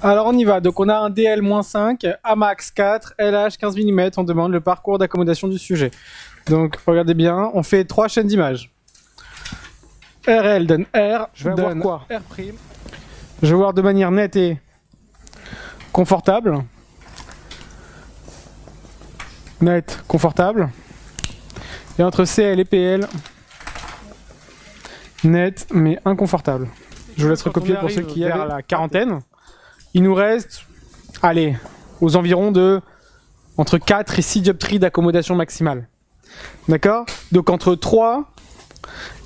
Alors on y va, donc on a un DL-5, AMAX 4, LH 15 mm, on demande le parcours d'accommodation du sujet. Donc regardez bien, on fait 3 chaînes d'images. RL donne R, je vais avoir quoi? R'. Je vais voir de manière nette et confortable. Net, confortable. Et entre CL et PL, net mais inconfortable. Je vous laisse recopier pour ceux qui arrivent à la quarantaine. Il nous reste, allez, aux environs de entre 4 et 6 dioptries d'accommodation maximale. D'accord? Donc entre 3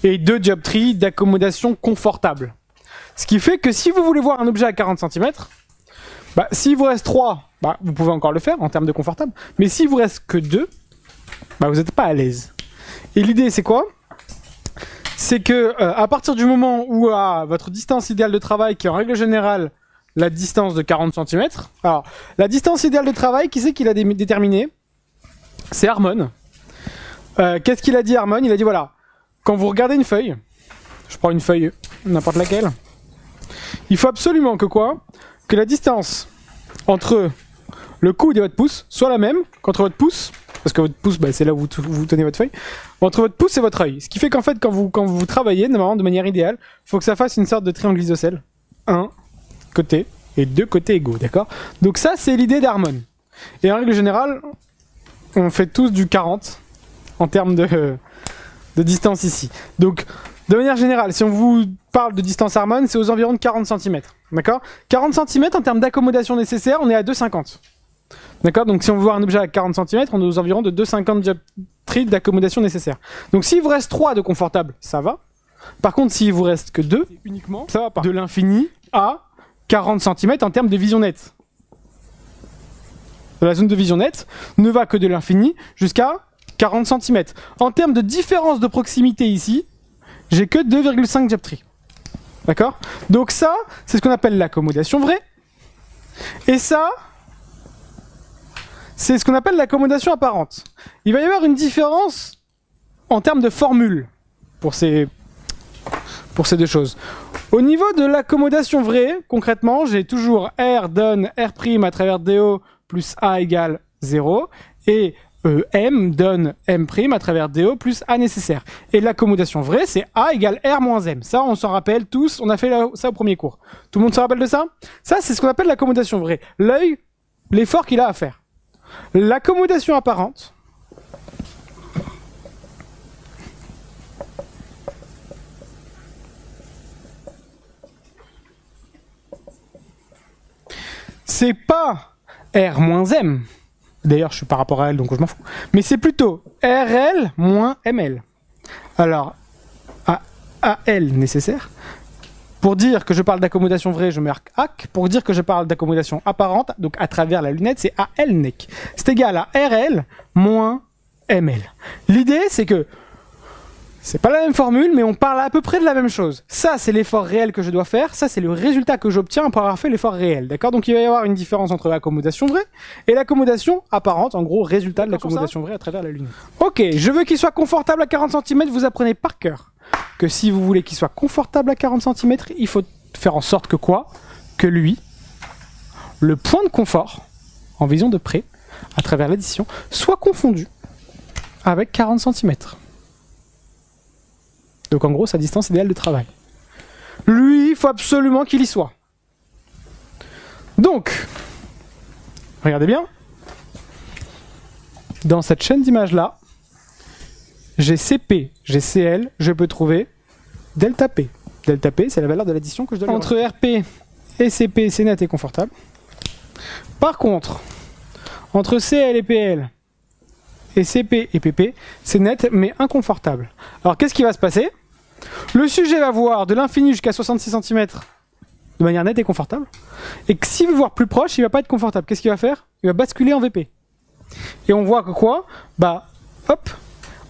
et 2 dioptries d'accommodation confortable. Ce qui fait que si vous voulez voir un objet à 40 cm, bah, s'il vous reste 3, bah, vous pouvez encore le faire en termes de confortable. Mais s'il vous reste que 2, bah, vous n'êtes pas à l'aise. Et l'idée c'est quoi? C'est que à partir du moment où à votre distance idéale de travail, qui est en règle générale la distance de 40 cm, alors la distance idéale de travail, qui c'est qu'il a déterminé? C'est Harmon. Qu'est-ce qu'il a dit Harmon? Il a dit voilà, quand vous regardez une feuille, je prends une feuille n'importe laquelle, il faut absolument que quoi? Que la distance entre le coude et votre pouce soit la même qu'entre votre pouce, parce que votre pouce, bah, c'est là où vous tenez votre feuille, entre votre pouce et votre œil. Ce qui fait qu'en fait, quand vous travaillez, normalement, de manière idéale, il faut que ça fasse une sorte de triangle isocèle. Un côté et 2 côtés égaux, d'accord? Donc ça, c'est l'idée d'Harmon. Et en règle générale, on fait tous du 40 en termes de distance ici. Donc, de manière générale, si on vous parle de distance Harmon, c'est aux environs de 40 cm. D'accord? 40 cm en termes d'accommodation nécessaire, on est à 2,50. D'accord? Donc si on veut voir un objet à 40 cm, on est aux environs de 2,50 dioptries d'accommodation nécessaire. Donc s'il vous reste 3 de confortable, ça va. Par contre, s'il vous reste que 2, uniquement, ça va pas. De l'infini à 40 cm en termes de vision nette. La zone de vision nette ne va que de l'infini jusqu'à 40 cm. En termes de différence de proximité ici, j'ai que 2,5 dioptries. D'accord? Donc ça, c'est ce qu'on appelle l'accommodation vraie. Et ça, c'est ce qu'on appelle l'accommodation apparente. Il va y avoir une différence en termes de formule pour ces deux choses. Au niveau de l'accommodation vraie, concrètement, j'ai toujours R donne R' à travers DO plus A égale 0 et M donne M' à travers DO plus A nécessaire. Et l'accommodation vraie, c'est A égale R moins M. Ça, on s'en rappelle tous, on a fait ça au premier cours. Tout le monde se rappelle de ça? Ça, c'est ce qu'on appelle l'accommodation vraie. L'œil, l'effort qu'il a à faire. L'accommodation apparente, c'est pas R moins M. D'ailleurs, je suis par rapport à L, donc je m'en fous. Mais c'est plutôt RL moins ML. Alors, AL nécessaire. Pour dire que je parle d'accommodation vraie, je marque AC. Pour dire que je parle d'accommodation apparente, donc à travers la lunette, c'est AL nec. C'est égal à RL moins ML. L'idée, c'est que c'est pas la même formule, mais on parle à peu près de la même chose. Ça, c'est l'effort réel que je dois faire. Ça, c'est le résultat que j'obtiens après avoir fait l'effort réel. D'accord? Donc, il va y avoir une différence entre l'accommodation vraie et l'accommodation apparente. En gros, résultat de l'accommodation vraie à travers la lunette. Ok, je veux qu'il soit confortable à 40 cm. Vous apprenez par cœur que si vous voulez qu'il soit confortable à 40 cm, il faut faire en sorte que quoi? Que lui, le point de confort, en vision de près, à travers l'addition, soit confondu avec 40 cm. Donc en gros, sa distance idéale de travail. Lui, il faut absolument qu'il y soit. Donc, regardez bien. Dans cette chaîne d'images-là, j'ai CP, j'ai CL, je peux trouver delta P. Delta P, c'est la valeur de l'addition que je dois lui entre RP et CP, c'est net et confortable. Par contre, entre CL et PL, et CP et PP, c'est net mais inconfortable. Alors qu'est-ce qui va se passer? Le sujet va voir de l'infini jusqu'à 66 cm de manière nette et confortable. Et que s'il veut voir plus proche, il va pas être confortable. Qu'est-ce qu'il va faire? Il va basculer en VP. Et on voit que quoi? Bah, hop,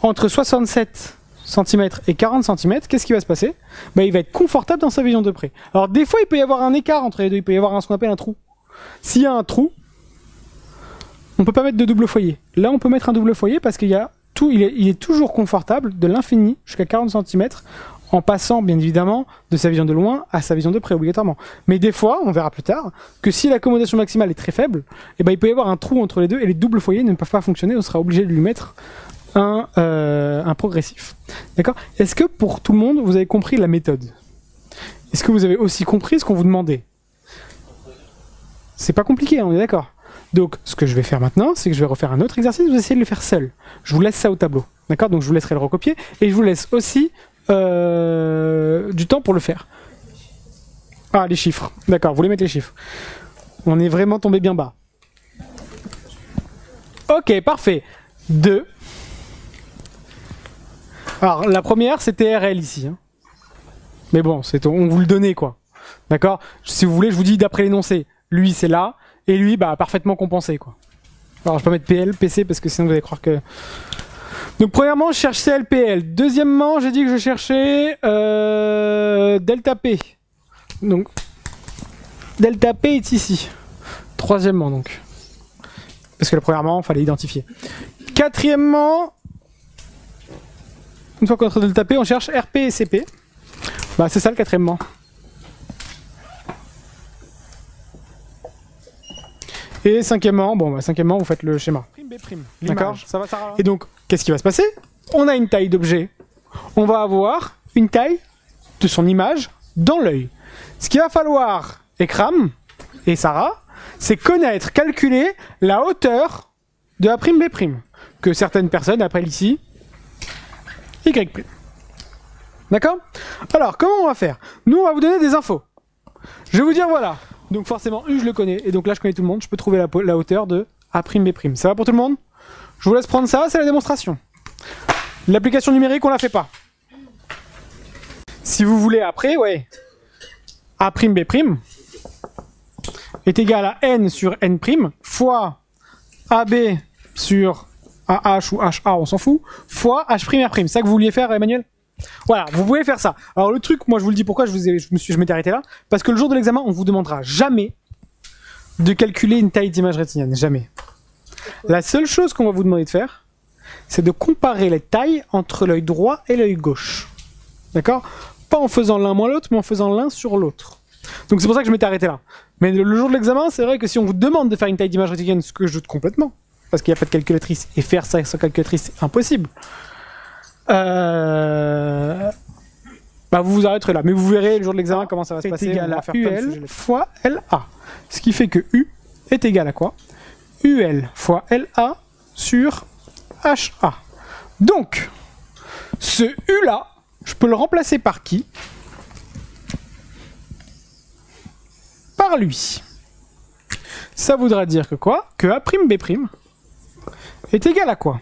entre 67 cm et 40 cm, qu'est-ce qui va se passer? Bah, il va être confortable dans sa vision de près. Alors des fois, il peut y avoir un écart entre les deux. Il peut y avoir ce qu'on appelle un trou. S'il y a un trou, on peut pas mettre de double foyer. Là, on peut mettre un double foyer parce qu'il y a tout, il est toujours confortable de l'infini jusqu'à 40 cm en passant bien évidemment de sa vision de loin à sa vision de près obligatoirement. Mais des fois, on verra plus tard, que si l'accommodation maximale est très faible, eh ben, il peut y avoir un trou entre les deux et les doubles foyers ne peuvent pas fonctionner, on sera obligé de lui mettre un progressif. D'accord? Est-ce que pour tout le monde, vous avez compris la méthode? Est-ce que vous avez aussi compris ce qu'on vous demandait? C'est pas compliqué, on est d'accord. Donc, ce que je vais faire maintenant, c'est que je vais refaire un autre exercice, vous essayez de le faire seul. Je vous laisse ça au tableau. D'accord? Donc, je vous laisserai le recopier et je vous laisse aussi du temps pour le faire. Ah, les chiffres. D'accord, vous voulez mettre les chiffres. On est vraiment tombé bien bas. Ok, parfait. 2. Alors, la première, c'était RL ici. Hein. Mais bon, on vous le donnait, quoi. D'accord? Si vous voulez, je vous dis d'après l'énoncé. Lui, c'est là. Et lui, bah, parfaitement compensé, quoi. Alors, je peux mettre PL, PC, parce que sinon, vous allez croire que... Donc, premièrement, je cherche CLPL. Deuxièmement, j'ai dit que je cherchais delta P. Donc, delta P est ici. Troisièmement, donc. Parce que premièrement, il fallait identifier. Quatrièmement, une fois qu'on a delta P, on cherche RP et CP. Bah, c'est ça le quatrièmement. Et cinquièmement, bon, bah, cinquièmement, vous faites le schéma. D'accord? Ça va, Sarah? Et donc, qu'est-ce qui va se passer? On a une taille d'objet. On va avoir une taille de son image dans l'œil. Ce qu'il va falloir, Ekram et Sarah, c'est connaître, calculer la hauteur de A'B', que certaines personnes appellent ici Y'. D'accord? Alors, comment on va faire? Nous, on va vous donner des infos. Je vais vous dire, voilà. Donc forcément, U, je le connais. Et donc là, je connais tout le monde. Je peux trouver la hauteur de A'B'. Ça va pour tout le monde? Je vous laisse prendre ça, c'est la démonstration. L'application numérique, on la fait pas. Si vous voulez après, ouais. A'B' est égal à N sur N' fois AB sur AH ou HA, on s'en fout, fois H'R'. C'est ça que vous vouliez faire, Emmanuel? Voilà, vous pouvez faire ça. Alors le truc, moi je vous le dis pourquoi je m'étais arrêté là, parce que le jour de l'examen, on vous demandera jamais de calculer une taille d'image rétinienne, jamais. La seule chose qu'on va vous demander de faire, c'est de comparer les tailles entre l'œil droit et l'œil gauche. D'accord? Pas en faisant l'un moins l'autre, mais en faisant l'un sur l'autre. Donc c'est pour ça que je m'étais arrêté là. Mais le jour de l'examen, c'est vrai que si on vous demande de faire une taille d'image rétinienne, ce que je doute complètement, parce qu'il n'y a pas de calculatrice, et faire ça sans calculatrice, c'est impossible. Bah vous vous arrêterez là, mais vous verrez le jour de l'examen comment ça va se passer. Égal à UL fois LA. Ce qui fait que U est égal à quoi? UL fois LA sur HA. Donc, ce U là, je peux le remplacer par qui? Par lui. Ça voudra dire que quoi? Que A'B' est égal à quoi?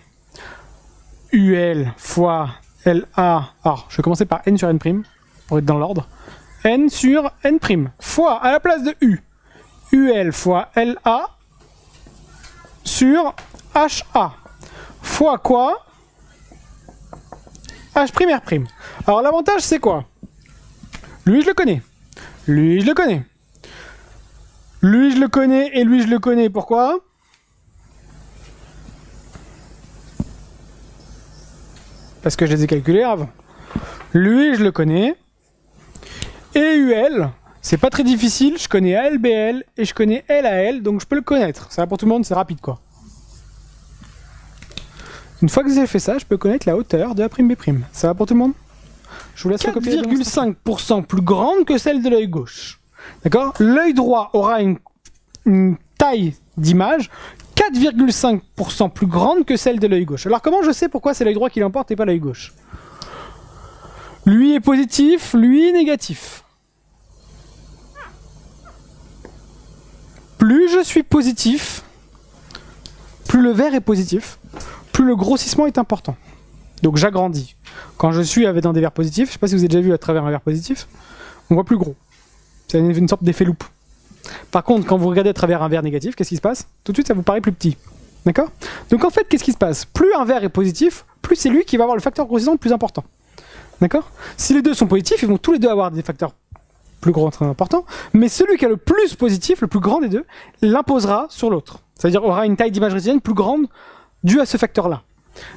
UL fois LA, alors je vais commencer par N sur N', pour être dans l'ordre. N sur N', fois, à la place de U, UL fois LA sur HA, fois quoi? H'R'. Alors l'avantage c'est quoi? Lui je le connais, lui je le connais, lui je le connais et lui je le connais, pourquoi? Parce que je les ai calculés avant. Lui, je le connais. Et UL, c'est pas très difficile. Je connais ALBL et je connais LAL, donc je peux le connaître. Ça va pour tout le monde, c'est rapide quoi. Une fois que j'ai fait ça, je peux connaître la hauteur de A'B'. Ça va pour tout le monde? Je vous laisse recopier. 4,5% plus grande que celle de l'œil gauche. D'accord? L'œil droit aura une taille d'image 4,5% plus grande que celle de l'œil gauche. Alors comment je sais pourquoi c'est l'œil droit qui l'emporte et pas l'œil gauche? Lui est positif, lui est négatif. Plus je suis positif, plus le vert est positif, plus le grossissement est important. Donc j'agrandis. Quand je suis dans des verres positifs, je ne sais pas si vous avez déjà vu à travers un verre positif, on voit plus gros. C'est une sorte d'effet loupe. Par contre, quand vous regardez à travers un verre négatif, qu'est-ce qui se passe? Tout de suite, ça vous paraît plus petit. D'accord? Donc en fait, qu'est-ce qui se passe? Plus un verre est positif, plus c'est lui qui va avoir le facteur grossissement le plus important. D'accord? Si les deux sont positifs, ils vont tous les deux avoir des facteurs plus grands, très importants, mais celui qui a le plus positif, le plus grand des deux, l'imposera sur l'autre. C'est-à-dire aura une taille d'image rétinienne plus grande due à ce facteur-là.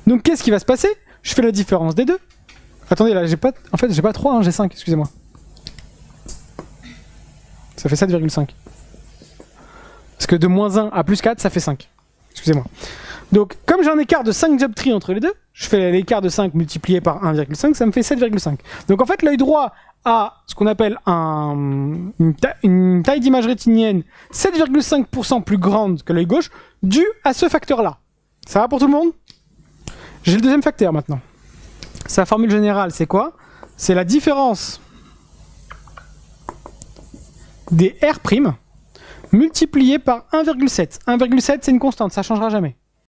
Donc qu'est-ce qui va se passer? Je fais la différence des deux, Attendez, là, j'ai pas... En fait, j'ai pas 3, hein, j'ai 5, excusez-moi. Ça fait 7,5. Parce que de moins 1 à plus 4, ça fait 5. Excusez-moi. Donc, comme j'ai un écart de 5 job tree entre les deux, je fais l'écart de 5 multiplié par 1,5, ça me fait 7,5. Donc en fait, l'œil droit a ce qu'on appelle une taille d'image rétinienne 7,5% plus grande que l'œil gauche, due à ce facteur-là. Ça va pour tout le monde? J'ai le deuxième facteur maintenant. Sa formule générale, c'est quoi? C'est la différence des R' multiplié par 1,7. 1,7, c'est une constante, ça ne changera jamais.